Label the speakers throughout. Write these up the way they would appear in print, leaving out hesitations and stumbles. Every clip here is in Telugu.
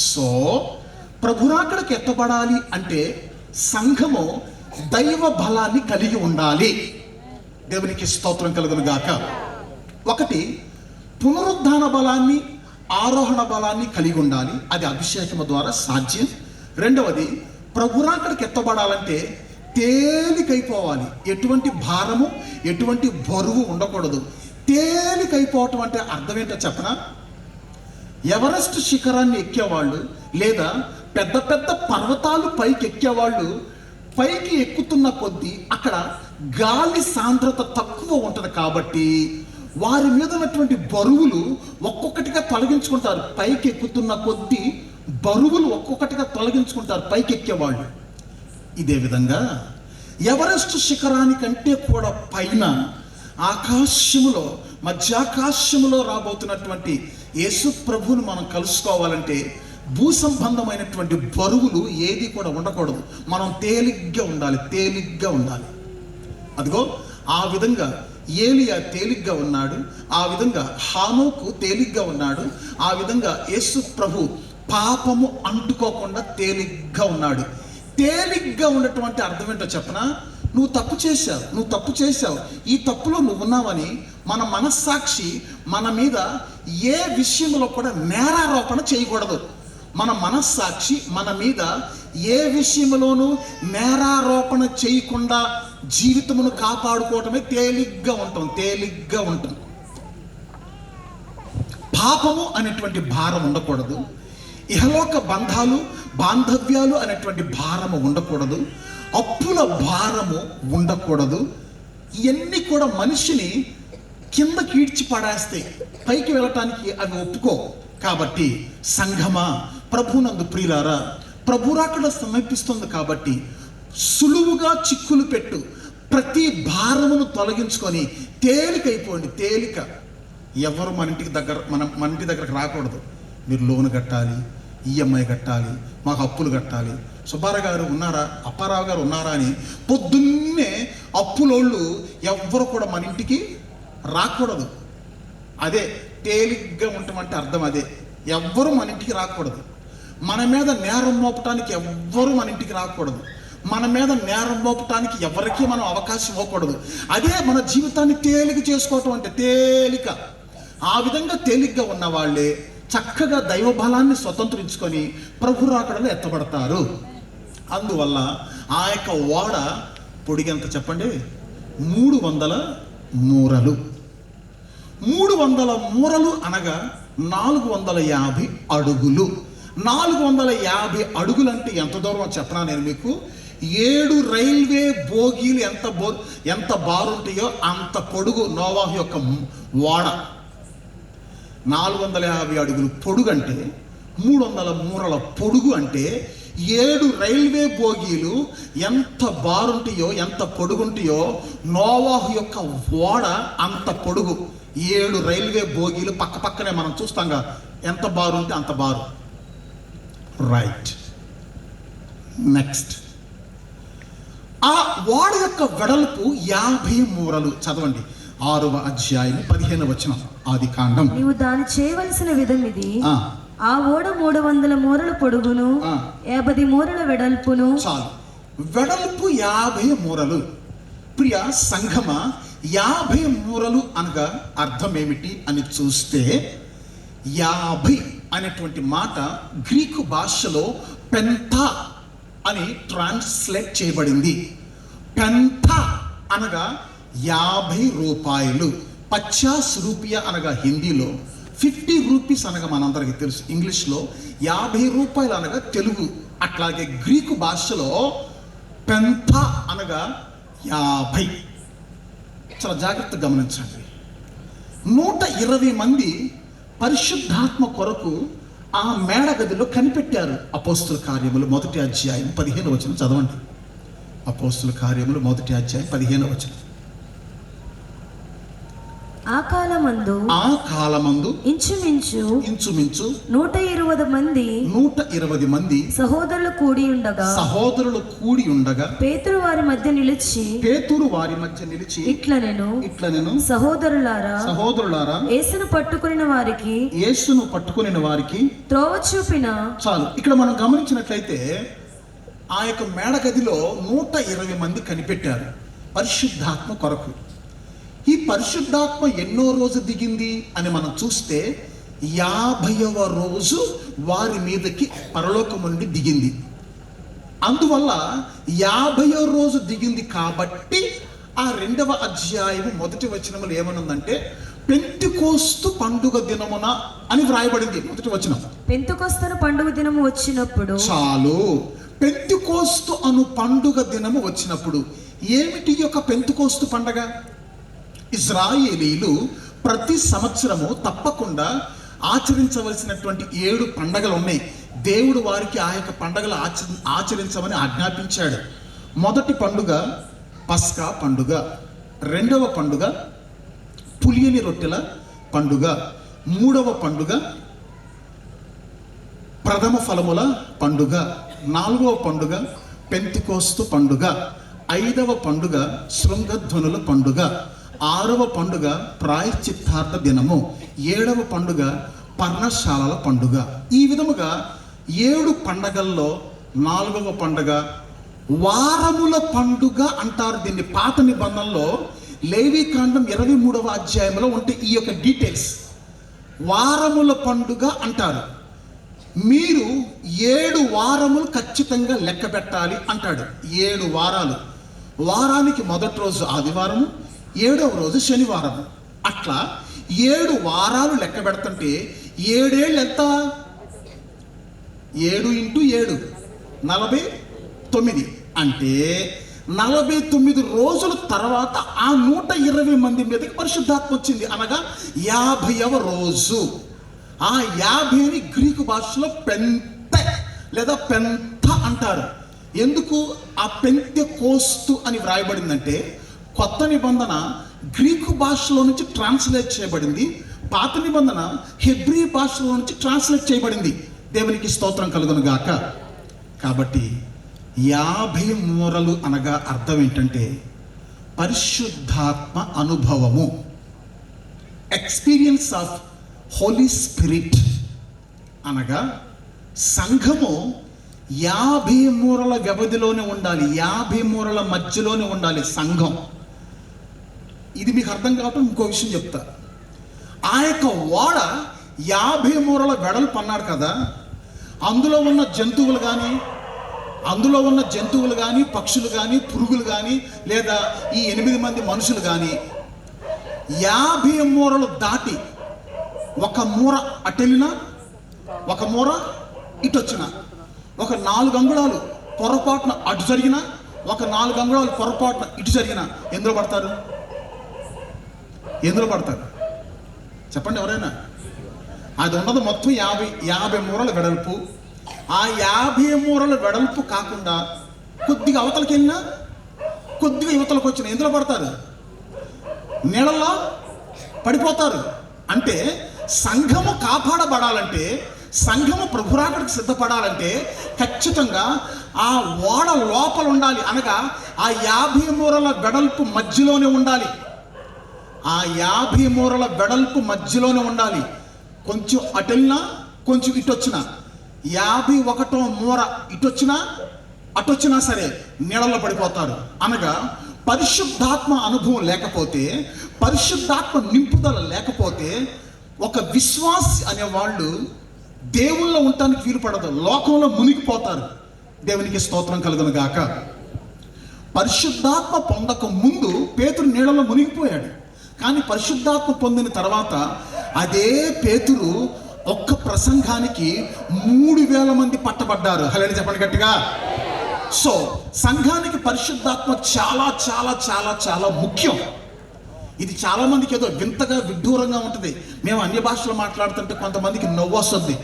Speaker 1: సో ప్రభురాకడకి ఎత్తబడాలి అంటే సంఘము దైవ బలాన్ని కలిగి ఉండాలి. దేవునికి స్తోత్రం కలుగును గాక. ఒకటి, పునరుద్ధాన బలాన్ని, ఆరోహణ బలాన్ని కలిగి ఉండాలి. అది అభిషేకము ద్వారా సాధ్యం. రెండవది, ప్రభురాకడకి ఎత్తబడాలంటే తేలికైపోవాలి. ఎటువంటి భారము, ఎటువంటి బరువు ఉండకూడదు. తేలికైపోవటం అంటే అర్థం ఏంటో చెప్పనా? ఎవరెస్ట్ శిఖరాన్ని ఎక్కేవాళ్ళు లేదా పెద్ద పెద్ద పర్వతాలు పైకి ఎక్కేవాళ్ళు పైకి ఎక్కుతున్న కొద్దీ అక్కడ గాలి సాంద్రత తక్కువ ఉంటుంది కాబట్టి వారి మీద ఉన్నటువంటి బరువులు ఒక్కొక్కటిగా తొలగించుకుంటారు. పైకి ఎక్కుతున్న కొద్దీ బరువులు ఒక్కొక్కటిగా తొలగించుకుంటారు పైకి ఎక్కేవాళ్ళు. ఇదే విధంగా ఎవరెస్ట్ శిఖరానికంటే కూడా పైన ఆకాశములో, మధ్యాకాశములో రాబోతున్నటువంటి యేసు ప్రభువును మనం కలుసుకోవాలంటే భూ సంబంధమైనటువంటి బరువులు ఏది కూడా ఉండకూడదు. మనం తేలిగ్గా ఉండాలి, తేలిగ్గా ఉండాలి. అదిగో ఆ విధంగా ఏలియా తేలిగ్గా ఉన్నాడు, ఆ విధంగా హానోకు తేలిగ్గా ఉన్నాడు, ఆ విధంగా యేసు ప్రభు పాపము అంటుకోకుండా తేలిగ్గా ఉన్నాడు. తేలిగ్గా ఉన్నటువంటి అర్థం ఏంటో చెప్పనా? నువ్వు తప్పు చేశావు, ఈ తప్పులో నువ్వు ఉన్నావని మన మనస్సాక్షి మన మీద ఏ విషయంలో కూడా నేరారోపణ చేయకూడదు. మన మనస్సాక్షి మన మీద ఏ విషయంలోనూ నేరారోపణ చేయకుండా జీవితమును కాపాడుకోవటమే తేలిగ్గా ఉంటాం. పాపము అనేటువంటి భారం ఉండకూడదు. ఇహలోక బంధాలు, బాంధవ్యాలు అనేటువంటి భారము ఉండకూడదు. అప్పుల భారము ఉండకూడదు. ఇవన్నీ కూడా మనిషిని కింద కీడ్చి పడేస్తాయి, పైకి వెళ్ళటానికి అవి ఒప్పుకో. కాబట్టి సంఘమా, ప్రభునందు ప్రియులారా, ప్రభురాకడ సమీపిస్తుంది కాబట్టి సులువుగా చిక్కులు పెట్టు, ప్రతి భారమును తొలగించుకొని తేలికైపోండి. తేలిక. ఎవరు మన ఇంటి దగ్గరకు రాకూడదు. మీరు లోను కట్టాలి, ఈఎంఐ కట్టాలి, మాకు అప్పులు కట్టాలి, సుబ్బారావు గారు ఉన్నారా, అప్పారావు గారు ఉన్నారా అని పొద్దున్నే అప్పులోళ్ళు ఎవ్వరు కూడా మన ఇంటికి రాకూడదు. అదే తేలిగ్గా ఉంటామంటే అర్థం అదే. ఎవ్వరు మన ఇంటికి రాకూడదు. మన మీద నేరం మోపటానికి ఎవ్వరు మన ఇంటికి రాకూడదు. మన మీద నేరం మోపటానికి ఎవరికి మనం అవకాశం ఇవ్వకూడదు. అదే మన జీవితాన్ని తేలిక చేసుకోవటం అంటే తేలిక. ఆ విధంగా తేలిగ్గా ఉన్న వాళ్ళే చక్కగా దైవ బలాన్ని స్వతంత్రించుకొని ప్రభు రాకడలో ఎత్తబడతారు. అందువల్ల ఆ యొక్క ఓడ పొడిగెంత చెప్పండి? 300 మూరలు. 300 మూరలు అనగా 450 అడుగులు. 450 అడుగులు అంటే ఎంత దూరం చెప్పనా నేను మీకు? 7 రైల్వే బోగీలు ఎంత బారుంటాయో అంత పొడుగు నోవాహు యొక్క ఓడ. 450 అడుగులు పొడుగు అంటే 300 మూరల పొడుగు అంటే 7 రైల్వే బోగీలు ఎంత బారుంటాయో, ఎంత పొడుగుంటాయో నోవాహు యొక్క ఓడ అంత పొడుగు. 7 రైల్వే బోగీలు పక్క పక్కనే మనం చూస్తాంగా, ఎంత బారుంటే అంత బారు. రైట్. నెక్స్ట్, ఆ ఓడ యొక్క వెడల్పు 50 మూరలు. చదవండి 6వ అధ్యాయం 15వ వచనం, ఆదికాండం.
Speaker 2: నీవు దాన్ని చేయవలసిన విధం ఇది. ఆ ఓడ 300 మూరల పొడుగును, 50 మూరల వెడల్పును.
Speaker 1: చాలు. వెడల్పు 50 మూరలు. ప్రియ సంఘమ, 50 మూరలు అనగా అర్థం ఏమిటి అని చూస్తే, 50 అనేటువంటి మాట గ్రీకు భాషలో పెంటా అని ట్రాన్స్లేట్ చేయబడింది. పెంటా అనగా 50 రూపాయలు. 50 రూపాయ అనగా హిందీలో, 50 రూపీస్ అనగా మనందరికీ తెలుసు ఇంగ్లీష్లో, 50 రూపాయలు అనగా తెలుగు. అట్లాగే గ్రీకు భాషలో పెంటా అనగా 50. చాలా జాగ్రత్తగా గమనించండి. 120 మంది పరిశుద్ధాత్మ కొరకు ఆ మేడ గదిలో కనిపెట్టారు. అపోస్తుల కార్యములు 1వ అధ్యాయం 15వ వచనం చదవండి. అపోస్తుల కార్యములు 1వ అధ్యాయం 15వ వచనం.
Speaker 2: ఆ కాలం కాలమందు ఇంచుమించు 120
Speaker 1: మంది సహోదరులు కూడి ఉండగా
Speaker 2: పేతురు వారి మధ్య నిలిచి ఇట్లనెను, సహోదరులారా యేసును పట్టుకొనిన వారికి త్రోవ చూపిన.
Speaker 1: చాలు. ఇక్కడ మనం గమనించినట్లయితే ఆ యొక్క మేడగదిలో 120 మంది కనిపెట్టారు పరిశుద్ధాత్మ కొరకు. ఈ పరిశుద్ధాత్మ ఎన్నో రోజు దిగింది అని మనం చూస్తే 50వ రోజు వారి మీదకి పరలోకం నుండి దిగింది. అందువల్ల 50వ రోజు దిగింది కాబట్టి ఆ 2వ అధ్యాయం 1వ వచనములు ఏమనుందంటే పెంతెకోస్తు పండుగ దినమున అని వ్రాయబడింది. 1వ వచనం,
Speaker 2: పెంతెకోస్తు పండుగ దినము వచ్చినప్పుడు.
Speaker 1: చాలు. పెంతెకోస్తు అను పండుగ దినము వచ్చినప్పుడు ఏమిటి యొక్క పెంతెకోస్తు పండగ? ఇజ్రాయేలీలు ప్రతి సంవత్సరము తప్పకుండా ఆచరించవలసినటువంటి 7 పండగలు ఉన్నాయి. దేవుడు వారికి ఆ యొక్క పండగలు ఆచరించమని ఆజ్ఞాపించాడు. మొదటి పండుగ పస్కా పండుగ, 2వ పండుగ పులియని రొట్టెల పండుగ, 3వ పండుగ ప్రథమ ఫలముల పండుగ, 4వ పండుగ పెంతెకోస్తు పండుగ, 5వ పండుగ శృంగధ్వనుల పండుగ, 6వ పండుగ ప్రాయశ్చిత్తార్థ దినము, 7వ పండుగ పర్ణశాలల పండుగ. ఈ విధముగా 7 పండగల్లో 4వ పండుగ వారముల పండుగ అంటారు దీన్ని. పాత నిబంధనలో లేవీకాండం 23వ అధ్యాయంలో ఉంటే ఈ యొక్క డీటెయిల్స్ వారముల పండుగ అంటారు. మీరు 7 వారములు ఖచ్చితంగా లెక్క పెట్టాలి అంటాడు. 7 వారాలు. వారానికి మొదటి రోజు ఆదివారము, 7వ రోజు శనివారము. అట్లా 7 వారాలు లెక్క పెడుతుంటే 7 ఏళ్ళు ఎంత? 7 × 7 49. అంటే 49 రోజుల తర్వాత ఆ 120 మంది మీదకి పరిశుద్ధాత్మ వచ్చింది. అనగా 50వ రోజు. ఆ 50ని గ్రీకు భాషలో పెంతె లేదా పెంత అంటారు. ఎందుకు ఆ పెంతెకోస్తు అని వ్రాయబడిందంటే కొత్త నిబంధన గ్రీకు భాషలో నుంచి ట్రాన్స్లేట్ చేయబడింది, పాత నిబంధన హెబ్రీ భాషలో నుంచి ట్రాన్స్లేట్ చేయబడింది. దేవునికి స్తోత్రం కలుగును గాక. కాబట్టి 50 మూరలు అనగా అర్థం ఏంటంటే పరిశుద్ధాత్మ అనుభవము, ఎక్స్పీరియన్స్ ఆఫ్ హోలీ స్పిరిట్. అనగా సంఘము 50 మూరల వ్యవధిలోనే ఉండాలి, 50 మూరల మధ్యలోనే ఉండాలి సంఘం. ఇది మీకు అర్థం కావటం ఇంకో విషయం చెప్తా. ఆ యొక్క ఓడ 50 మూరల వెడల్పు అన్నాడు కదా, అందులో ఉన్న జంతువులు కానీ పక్షులు కానీ పురుగులు కానీ లేదా ఈ 8 మంది మనుషులు కానీ 50 మూరలు దాటి ఒక మూర అటెళ్ళినా, ఒక మూర ఇటు వచ్చిన, ఒక 4 అంగుళాలు పొరపాటున అటు జరిగిన, ఒక 4 అంగుళాలు పొరపాటున ఇటు జరిగిన ఎందులో పడతారు? చెప్పండి ఎవరైనా. అది ఉన్నది మొత్తం 50 మూరల వెడల్పు. ఆ 50 మూరల వెడల్పు కాకుండా కొద్దిగా అవతలకి వెళ్ళినా, కొద్దిగా యువతలకు వచ్చిన ఎందులో పడతారు? నీళ్ళల్లో పడిపోతారు. అంటే సంఘము కాపాడబడాలంటే, సంఘము ప్రభురాకడికి సిద్ధపడాలంటే ఖచ్చితంగా ఆ ఓడ లోపల ఉండాలి. అనగా ఆ 50 మూరల వెడల్పు మధ్యలోనే ఉండాలి. ఆ 50 మూరల వెడల్పు మధ్యలోనే ఉండాలి. కొంచెం అటెళ్ళినా, కొంచెం ఇటు వచ్చినా, 51వ మూర ఇటొచ్చినా అటొచ్చినా సరే నీళ్ళలో పడిపోతారు. అనగా పరిశుద్ధాత్మ అనుభవం లేకపోతే, పరిశుద్ధాత్మ నింపుదల లేకపోతే ఒక విశ్వాసి అనేవాళ్ళు దేవుళ్ళో ఉండటానికి వీలు పడదు, లోకంలో మునిగిపోతారు. దేవునికి స్తోత్రం కలుగును గాక. పరిశుద్ధాత్మ పొందక ముందు పేతురు నీళ్ళలో మునిగిపోయాడు. కానీ పరిశుద్ధాత్మ పొందిన తర్వాత అదే పేతురు ఒక్క ప్రసంగానికి 3000 మంది పట్టబడ్డారు. హల్లెలూయా చెప్పండి గట్టిగా. సో సంఘానికి పరిశుద్ధాత్మ చాలా చాలా చాలా చాలా ముఖ్యం. ఇది చాలా మందికి ఏదో వింతగా విడ్డూరంగా ఉంటుంది. మేము అన్య భాషలో మాట్లాడుతుంటే కొంతమందికి నవ్వు వస్తుంది.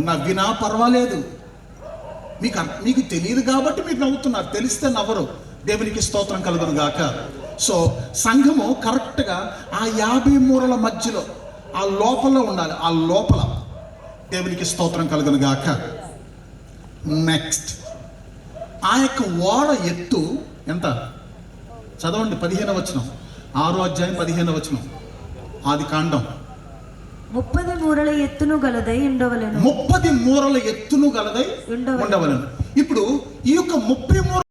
Speaker 1: నవ్వినా పర్వాలేదు, మీకు తెలియదు కాబట్టి మీరు నవ్వుతున్నారు, తెలిస్తే నవ్వరు. దేవునికి స్తోత్రం కలుగును గాక. సో సంఘము కరెక్ట్గా ఆ 50 మూరల మధ్యలో ఆ లోపల ఉండాలి. ఆ లోపల దేవునికి స్తోత్రం కలుగును గాక. నెక్స్ట్, ఆ యొక్క ఓడ ఎత్తు ఎంత? చదవండి 15వ వచనం, 6వ అధ్యాయం 15వ వచనం, ఆది కాండం.
Speaker 2: 30 మూరల ఎత్తును గలదై ఉండవలెను.
Speaker 1: 30 మూరల ఎత్తును గలదై ఉండవలను. ఇప్పుడు ఈ యొక్క